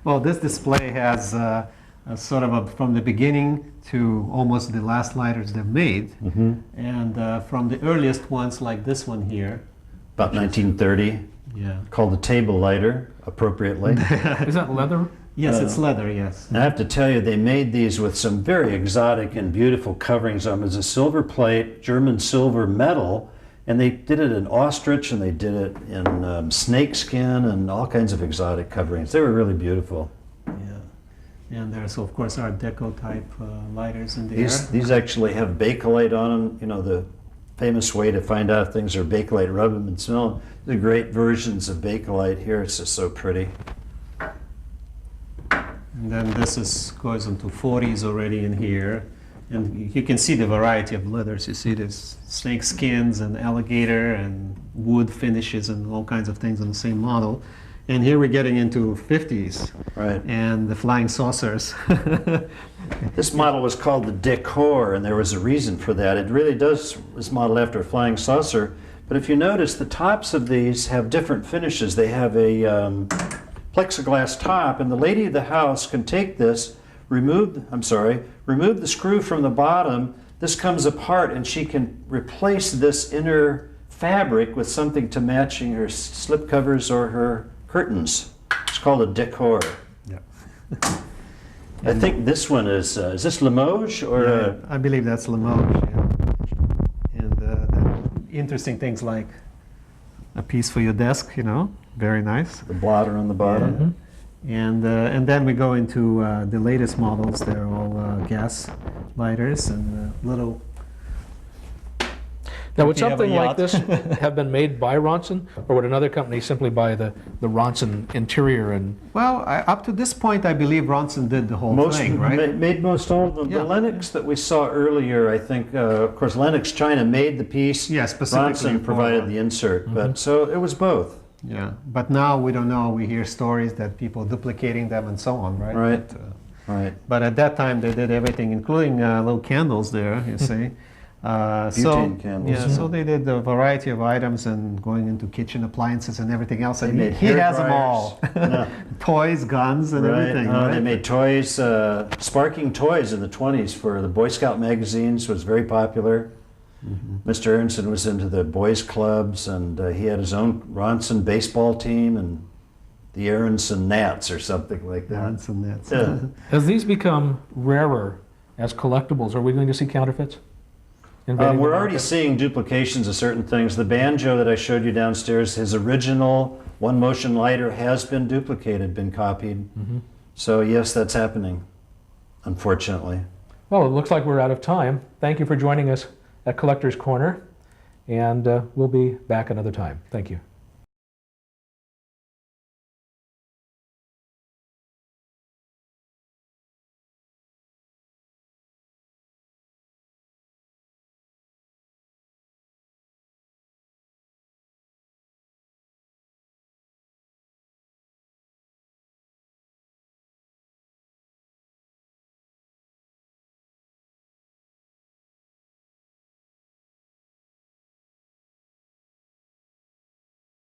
Well, this display has a sort of from the beginning to almost the last lighters they've made. Mm-hmm. And from the earliest ones like this one here. About 1930. Yeah. Called the table lighter, appropriately. Is that leather? Yes, it's leather, yes. And I have to tell you, they made these with some very exotic and beautiful coverings on them. It's a silver plate, German silver metal, and they did it in ostrich, and they did it in snake skin, and all kinds of exotic coverings. They were really beautiful. Yeah. And there's, of course, Art Deco type lighters in there. These actually have Bakelite on them. You know, the famous way to find out if things are Bakelite, rub them and smell them. The great versions of Bakelite here. It's just so pretty. And then this goes into 40s already in here. And you can see the variety of leathers. You see there's snake skins and alligator and wood finishes and all kinds of things on the same model. And here we're getting into 50s. Right. And the flying saucers. This model was called the Decor, and there was a reason for that. It really is modeled after a flying saucer. But if you notice, the tops of these have different finishes. They have a plexiglass top, and the lady of the house can take this, remove the screw from the bottom. This comes apart, and she can replace this inner fabric with something to matching her slip covers or her curtains. It's called a Decor. Yeah. I think this one is this Limoges or? Yeah, I believe that's Limoges. Yeah. And the interesting things like a piece for your desk, you know, very nice. The blotter on the bottom. Yeah. And then we go into the latest models. They're all gas lighters and little. Now, would You have a something like yacht. this have been made by Ronson, or would another company simply buy the Ronson interior and? Well, up to this point, I believe Ronson did the whole thing, right? Made most all of them. Yeah. The Lennox that we saw earlier, I think, of course, Lennox China made the piece. Yeah, specifically Ronson provided the insert, but so it was both. Yeah, but now we don't know. We hear stories that people duplicating them and so on, right? Right. But, Right. but at that time, they did everything, including little candles there, you see. Butane candles. Yeah, so they did a variety of items and going into kitchen appliances and everything else. They And made he hair has them dryers. all. Yeah. Toys, guns, and everything. They Right? made toys, sparking toys in the 20s for the Boy Scout magazines was very popular. Mr. Aronson was into the boys clubs, and he had his own Ronson baseball team and the Aronson Gnats or something like that. Guns and that's Yeah. As these become rarer as collectibles, are we going to see counterfeits? invading the We're already market? seeing duplications of certain things. The banjo that I showed you downstairs, his original one motion lighter has been duplicated, been copied. So yes, that's happening, unfortunately. Well, it looks like we're out of time. Thank you for joining us at Collector's Corner, and we'll be back another time. Thank you.